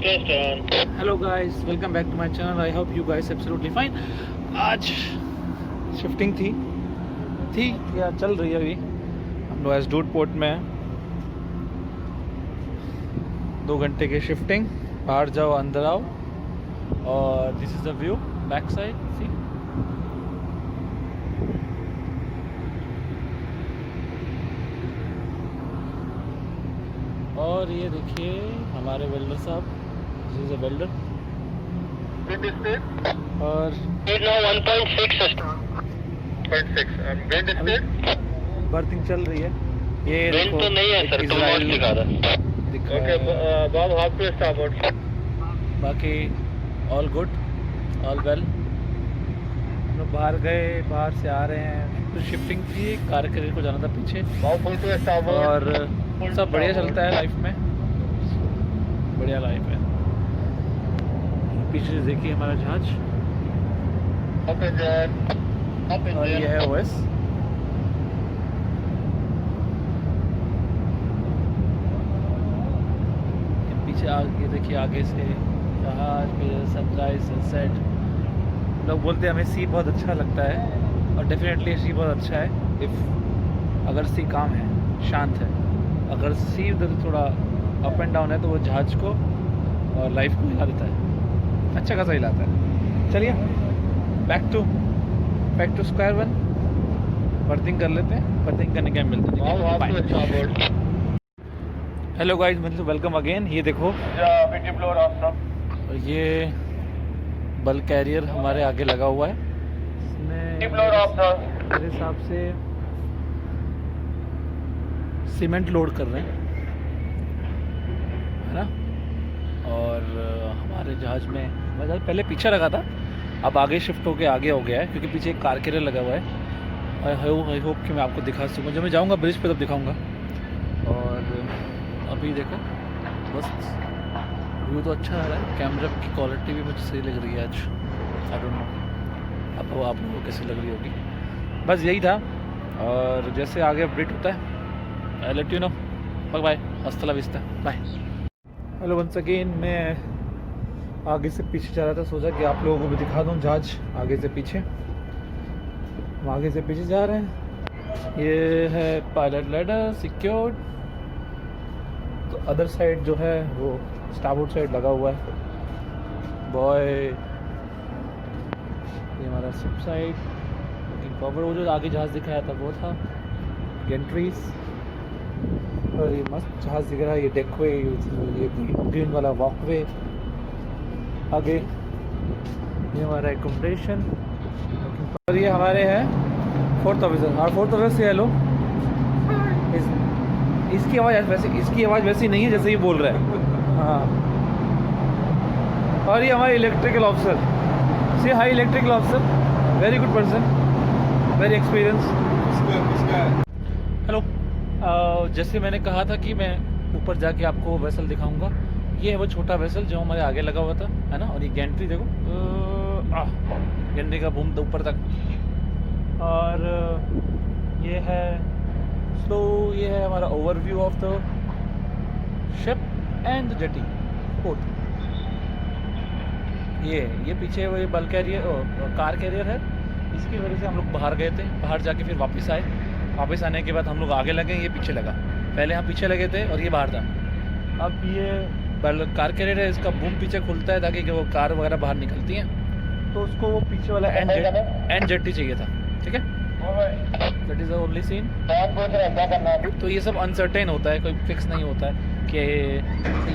Hello guys, welcome back to my channel. I hope you guys absolutely fine. आज shifting थी या चल रही है। अभी हम लोग एसडूड पोर्ट में हैं। 2 घंटे की शिफ्टिंग। बाहर जाओ, अंदर आओ। और this is the view back side. See, और ये देखिए हमारे वेल्डर साहब, दिस इज अ वेल्डर। और 1.6 बर्थिंग चल रही है। ये देखो, तो नहीं है सर, इजराइल दिखा रहा है। दिख रहा है। बाकी ऑल गुड, ऑल वेल। हम लोग बाहर गए, बाहर से आ रहे हैं। तो शिफ्टिंग थी, कार कैरियर को जाना था पीछे। और सब बढ़िया चलता है लाइफ में, बढ़िया लाइफ है। पीछे देखिए हमारा जहाज, और ये है ओएस। पीछे आगे देखिए, आगे से जहाज, फिर सनराइज, सनसेट। लोग बोलते हैं हमें सी बहुत अच्छा लगता है, और डेफिनेटली सी बहुत अच्छा है इफ़ अगर सी काम है, शांत है। अगर सी उधर थोड़ा अप एंड डाउन है तो वो जहाज को और लाइफ को हिला देता है, अच्छा खासा हिलाता है। चलिए बैक टू स्क्वायर वन। बर्थिंग कर लेते हैं, बर्थिंग करने के मिलते हैं। हेलो गाइस, मतलब वेलकम अगेन। ये देखो, और ये बल्क कैरियर हमारे आगे लगा हुआ है। इसमें मेरे हिसाब से सीमेंट लोड कर रहे हैं, है ना। और हमारे जहाज़ में, मैं जहाज़ पहले पीछे लगा था, अब आगे शिफ्ट होके आगे हो गया है, क्योंकि पीछे एक कार कैरियर लगा हुआ है। आई होप कि मैं आपको दिखा सकूँ। जब मैं जाऊँगा ब्रिज पे तब दिखाऊँगा। और अभी देखो, बस व्यू तो अच्छा आ रहा है। कैमरा की क्वालिटी भी मुझे सही लग रही है आज। आई डोंट नो अब आप लोगों को कैसी लग रही होगी। बस यही था, और जैसे आगे अपडेट होता है I let you know. Bye, हस्ता ला विस्ता, बाय। Hello once again. मैं आगे से पीछे जा रहा था, सोचा कि आप लोगों को भी दिखा दूं जहाज आगे से पीछे। हम आगे से पीछे जा रहे हैं। ये है पायलट लैडर, सिक्योर्ड। तो अदर साइड जो है वो स्टारबोर्ड साइड लगा हुआ है बॉय। ये हमारा शिप साइड, लुकिंग फॉरवर्ड। वो जो आगे जहाज़ दिखाया था वो था गेंट्रीज। और ये मस्त जहाज़ दिख रहा है, ये डेकवे, ये ग्रीन वाला वॉकवे। आगे ये हमारा एकोमोडेशन। और ये हमारे हैं 4th ऑफिसर। और 4th ऑफिसर से हेलो। इसकी आवाज़ वैसी नहीं है जैसे ये बोल रहा है। हाँ। और ये हमारे electrical officer. See high electrical officer, very good person, very experience. Hello. जैसे मैंने कहा था कि मैं ऊपर जाके आपको वेसल दिखाऊंगा। ये है वो छोटा वेसल जो हमारे आगे लगा हुआ था, है ना। और ये गैंट्री देखो, गैंट्री का बूम तो ऊपर तक। और ये है ये है हमारा overview of the ship and the jetty port. ये पीछे वो बल्क कैरियर, कार कैरियर है। इसकी वजह से हम लोग बाहर गए थे, बाहर जाके फिर वापस आए। वापस आने के बाद हम लोग आगे लगे, ये पीछे लगा। पहले हम पीछे लगे थे और ये बाहर था। अब ये कार कैरियर है, इसका बूम पीछे खुलता है ताकि वो कार वगैरह बाहर निकलती हैं, तो उसको वो पीछे वाला एंड जेटी चाहिए था। ठीक है, that is the only seen. तो ये सब अनसर्टेन होता है, कोई फिक्स नहीं होता है कि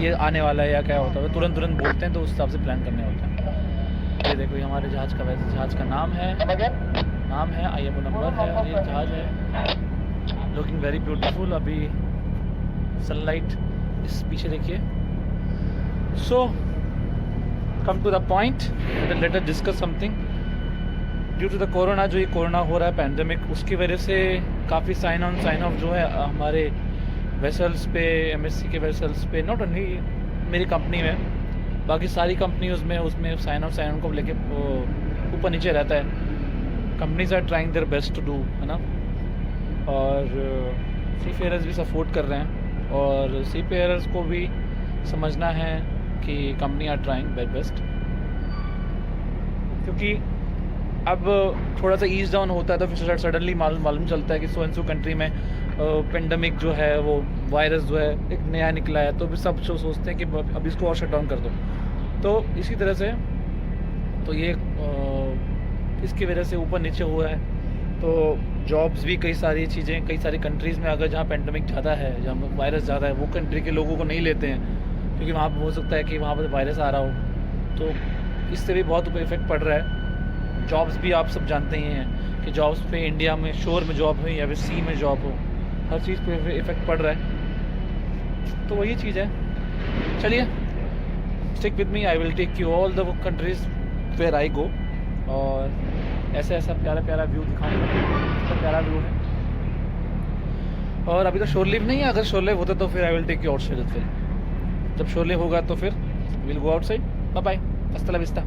ये आने वाला है या क्या होता है। तुरंत बोलते हैं, तो उस हिसाब से प्लान करने होता है। ये देखो, ये हमारे जहाज़ का, वैसे जहाज़ का नाम है IMO नंबर है, और ये जहाज़ है। Looking very beautiful. अभी सनलाइट इस पीछे देखिए। So come to the point, let us discuss something. Due to the corona, जो ये कोरोना हो रहा है पैंडमिक, उसकी वजह से काफ़ी साइन ऑफ जो है हमारे वेसल्स पे, MSC के वेसल्स पे, नॉट ओनली मेरी कंपनी में, बाकी सारी कंपनीज में उसमें साइन ऑन को लेके ऊपर नीचे रहता है। Companies are trying their best to do, है ना। और सी फेयरर्स भी सपोर्ट कर रहे हैं, और सी फेयरर्स को भी समझना है कि company are trying very best, क्योंकि अब थोड़ा सा ईज डाउन होता है तो फिर सडनली मालूम चलता है कि सो एंड सो कंट्री में पेंडेमिक जो है वो वायरस जो है एक नया निकला है, तो फिर सब सोचते हैं कि अब इसको और शट डाउन कर दो। तो इसी तरह से तो ये इसकी वजह से ऊपर नीचे हुआ है। तो जॉब्स भी कई सारी चीज़ें कई सारी कंट्रीज़ में अगर जहाँ पेंडेमिक ज़्यादा है, जहाँ वायरस ज़्यादा है, वो कंट्री के लोगों को नहीं लेते हैं क्योंकि वहाँ पर हो सकता है कि वहाँ पर वायरस आ रहा हो। तो इससे भी बहुत ऊपर इफेक्ट पड़ रहा है। जॉब्स भी आप सब जानते ही हैं कि जॉब्स पे इंडिया में शोर में जॉब हो या फिर सी में जॉब हो, हर चीज़ पे इफ़ेक्ट पड़ रहा है। तो वही चीज़ है। चलिए, stick with me, I will take you all the countries where I go, और ऐसा प्यारा प्यारा व्यू दिखाऊंगा। इतना प्यारा व्यू है। और अभी तो शोर लिव नहीं है, अगर शोर लिव होता तो फिर I will take you outside. फिर जब शोर लिव होगा तो फिर will go outside. Bye bye, हasta la vista।